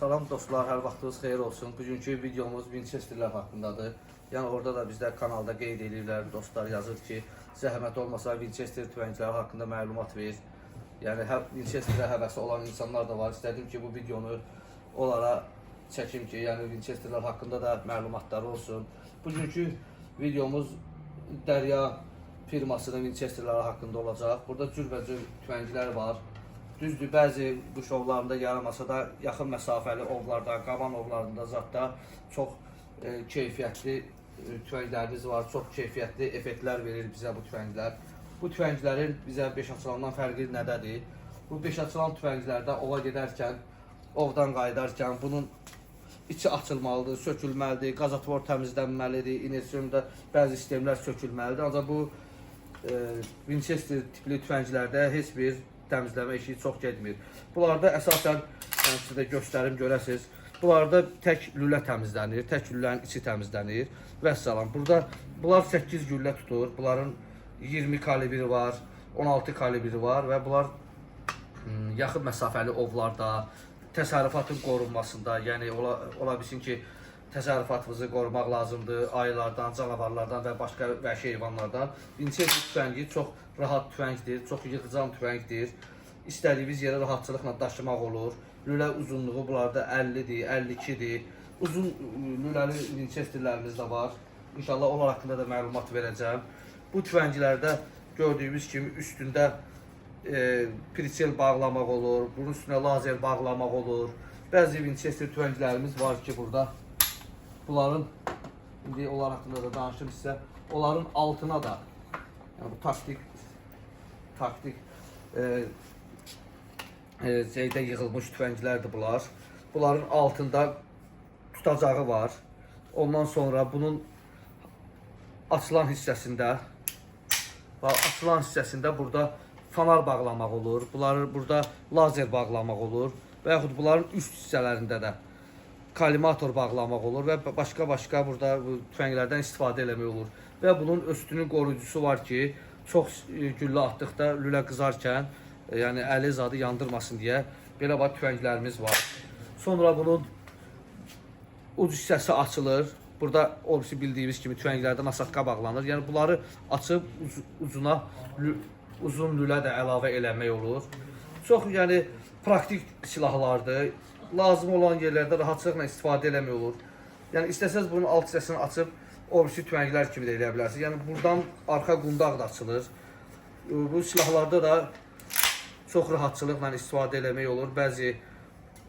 Salam dostlar, hər vaxtınız xeyir olsun. Bugünkü videomuz Winchesterlər haqqındadır. Yəni orada da bizdə kanalda qeyd edirlər, dostlar yazır ki, zəhmət olmasa Winchester tüfəngləri haqqında məlumat ver. Yəni Winchesterə həvəsi olan insanlar da var. İstədim ki, bu videonu onlara çəkim ki, yəni Winchesterlər haqqında da məlumatlar olsun. Bugünkü videomuz Dərya firmasının Winchesterləri haqqında olacaq. Burada cürbəcür tüfənglər var. Düzdür, bəzi bu şovlarında yaramasa da yaxın məsafəli ovlarda, qaban ovlarında zətdə çox keyfiyyətli tüfənglərimiz var. Çox keyfiyyətli effektlər verir bizə bu tüfənglər. Bu tüfənglərin bizə 5 açılandan fərqi nədədir? Bu 5 açılan tüfənglərdə ova gedərkən, ovdan qayıdarkən bunun içi açılmalıdır, sökülməlidir, qazatvor təmizlənməlidir, inersiumda bəzi sistemlər sökülməlidir. Ancaq bu Winchester tipli tüfənglərdə heç bir təmizləmə işi çox getmir. Bunlarda əsasən, sizə göstərim görəsiniz, bunlarda tək lülə təmizlənir, tək lülənin içi təmizlənir və salam. Bunlar 8 güllə tutur, bunların 20 kalibri var, 16 kalibri var və bunlar yaxın məsafəli ovlarda, təsərrüfatın qorunmasında, yəni ola bilsin ki, təsərrüfatınızı qorumaq lazımdır, ayılardan, canavarlardan və başqa vəhşi heyvanlardan. Winchester tüfəngi çox rahat tüfəngdir, çox yıxıcan tüfəngdir. İstədiyiniz yerə rahatçılıqla daşımaq olur. Lülə uzunluğu bunlarda 50-dir, 52-dir. Uzun lüləli Winchesterlərimiz də var. İnşallah onlar haqqında da məlumat verəcəm. Bu tüfənglərdə gördüyümüz kimi üstündə pritsel bağlamaq olur, bunun üstünə lazer bağlamaq olur. Bəzi Winchester tüfənglərimiz var ki, burada. Bunların, indi onlar haqqında da danışım sizə, onların altına da, yəni bu taktik şeydə yığılmış tüfənglərdir bunlar. Bunların altında tutacağı var. Ondan sonra bunun açılan hissəsində burada fanar bağlamaq olur. Burada lazer bağlamaq olur və yaxud bunların üst hissələrində də kolimator bağlamaq olur və başqa burada bu tüfənglərdən istifadə eləmək olur. Və bunun üstünün qoruyucusu var ki, çox güllə atdıqda lülə qızarkən, yəni əli zadı yandırmasın deyə belə bax tüfənglərimiz var. Sonra bunun uc hissəsi açılır. Burada bildiyimiz kimi tüfənglərdən nasaqqa bağlanır. Yəni bunları açıb ucuna uzun lülə də əlavə eləmək olur. Çox yəni praktik silahlardır. Lazım olan yerlərdə rahatçılıqla istifadə eləmək olur. Yəni istəsəz bunun alt hissəsini açıb tüfənglər kimi də eləyə bilərsiniz. Yəni buradan arxa qundaq da açılır. Bu silahlarda da çox rahatçılıqla istifadə eləmək olur. Bəzi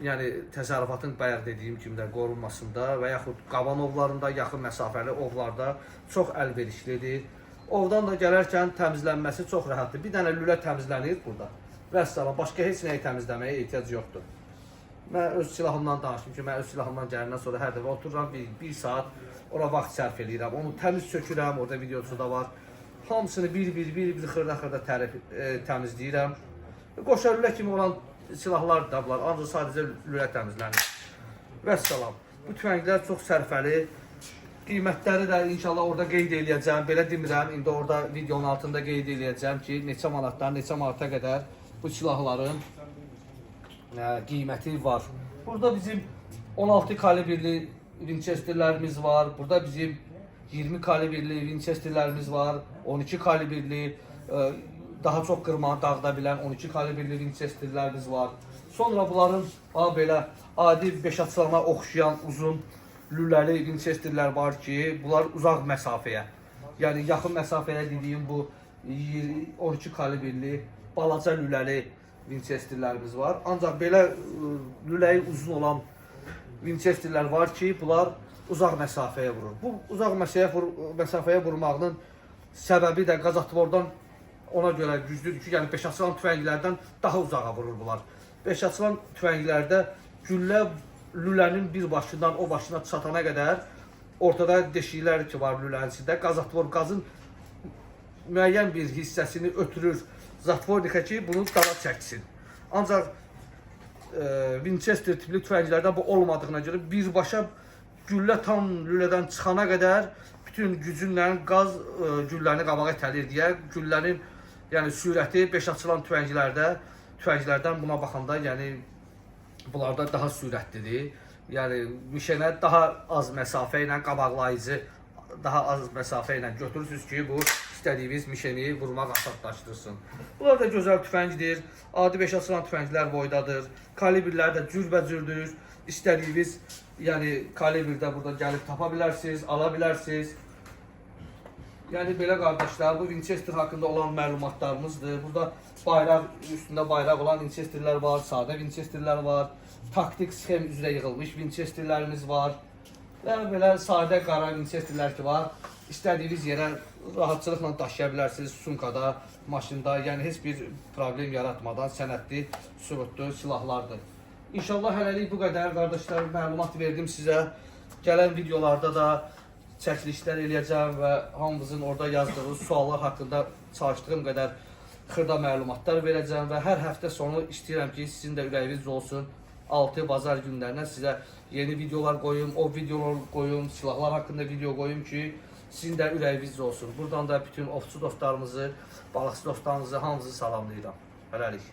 yəni təsərrüfatın bayaq dediyim kimi də qorunmasında və yaxud qaban ovlarında, yaxın məsafəli ovlarda çox əlverişlidir. Ovdan da gələrkən təmizlənməsi çox rahatdır. Bir dənə lülə təmizlənir burada. Vəssalam, başqa heç nəyi təmizləməyə ehtiyac yoxdur. Mən öz silahımdan danışdım ki, mən öz silahımdan gələndən sonra hər dəfə otururam, bir saat ona vaxt sərf edirəm. Onu təmiz sökürəm, orada videosu da var. Hamısını bir xırda təmizləyirəm. Qoşa lülə kimi olan silahlar da var, ancaq sadəcə lülə təmizlənir. Vəssalam. Bu tüfənglər çox sərfəli. Qiymətləri də inşallah orada qeyd edəcəm. Belə demirəm, indi orada videonun altında qeyd edəcəm ki, neçə manatdan neçə manata qədər bu silahların qiyməti var. Burada bizim 16 kalibrli Winchesterlərimiz var. Burada bizim 20 kalibrli Winchesterlərimiz var. 12 kalibrli, daha çox qırmağı dağıda bilən 12 kalibrli Winchesterlərimiz var. Sonra bunların belə adi 5 açılana oxşayan uzun lüləli Winchesterlər var ki, bunlar uzaq məsafəyə, yəni yaxın məsafəyə dediyim bu 12 kalibrli balaca lüləli Winchesterlərimiz var. Ancaq belə lüləyi uzun olan Winchesterlər var ki, bunlar uzaq məsafəyə vurur. Bu uzaq məsafəyə vurmağının səbəbi də qazatvordan ona görə güclüdür ki, yəni 5 açılan tüfənglərdən daha uzağa vurur bunlar. 5 açılan tüfənglərdə güllə lülənin bir başından o başına çatana qədər ortada deşiklər ki var lülənin içində. Qazatvor qazın müəyyən bir hissəsini ötürür zatvornikə ki, bunu dala çəksin. Ancaq Winchester tipli tüfənglərdə bu olmadığına görə birbaşa güllə tam lülədən çıxana qədər bütün gücünlə qaz gülləni qabağa itəlir deyə güllənin yəni sürəti 5 açılan tüfənglərdən buna baxanda yəni Bunlarda daha sürətlidir. Yəni mişənə daha az məsafə ilə qabaqlayıcı, daha az məsafə ilə götürürsünüz ki, bu istədiyiniz mişəni vurmaq asanlaşdırsın. Bunlar da gözəl tüfəngdir. Adi 5 açılan tüfənglər boydadır. Kalibrlər də cürbəcürdür. İstədiyiniz yəni kalibrdə burada gəlib tapa bilərsiniz, ala bilərsiniz. Yəni belə qardaşlar, bu Winchester haqqında olan məlumatlarımızdır. Burada bayraq, üstündə bayraq olan Winchesterlər var, sadə Winchesterlər var, taktik sxem üzrə yığılmış Winchesterlərimiz var. Və belə sadə qara Winchesterlər ki var, istədiyiniz yerə rahatçılıqla daşıya bilərsiniz, sumkada, maşında, yəni heç bir problem yaratmadan sənədli, sübutlu silahlardır. İnşallah hələlik bu qədər qardaşlar, məlumat verdim sizə. Gələn videolarda da çəkilişlər eləyəcəm və hamımızın orada yazdığı suallar haqqında çalışdığım qədər xırda məlumatlar verəcəm və hər həftə sonu istəyirəm ki, sizin də ürəyiniz olsun. 6 bazar günlərinə sizə yeni videolar qoyum, o videolar qoyum, silahlar haqqında video qoyum ki, sizin də ürəyiniz olsun. Buradan da bütün ovçu dostlarımızı, balıqçı dostlarımızı hamınızı salamlayıram. Hələlik.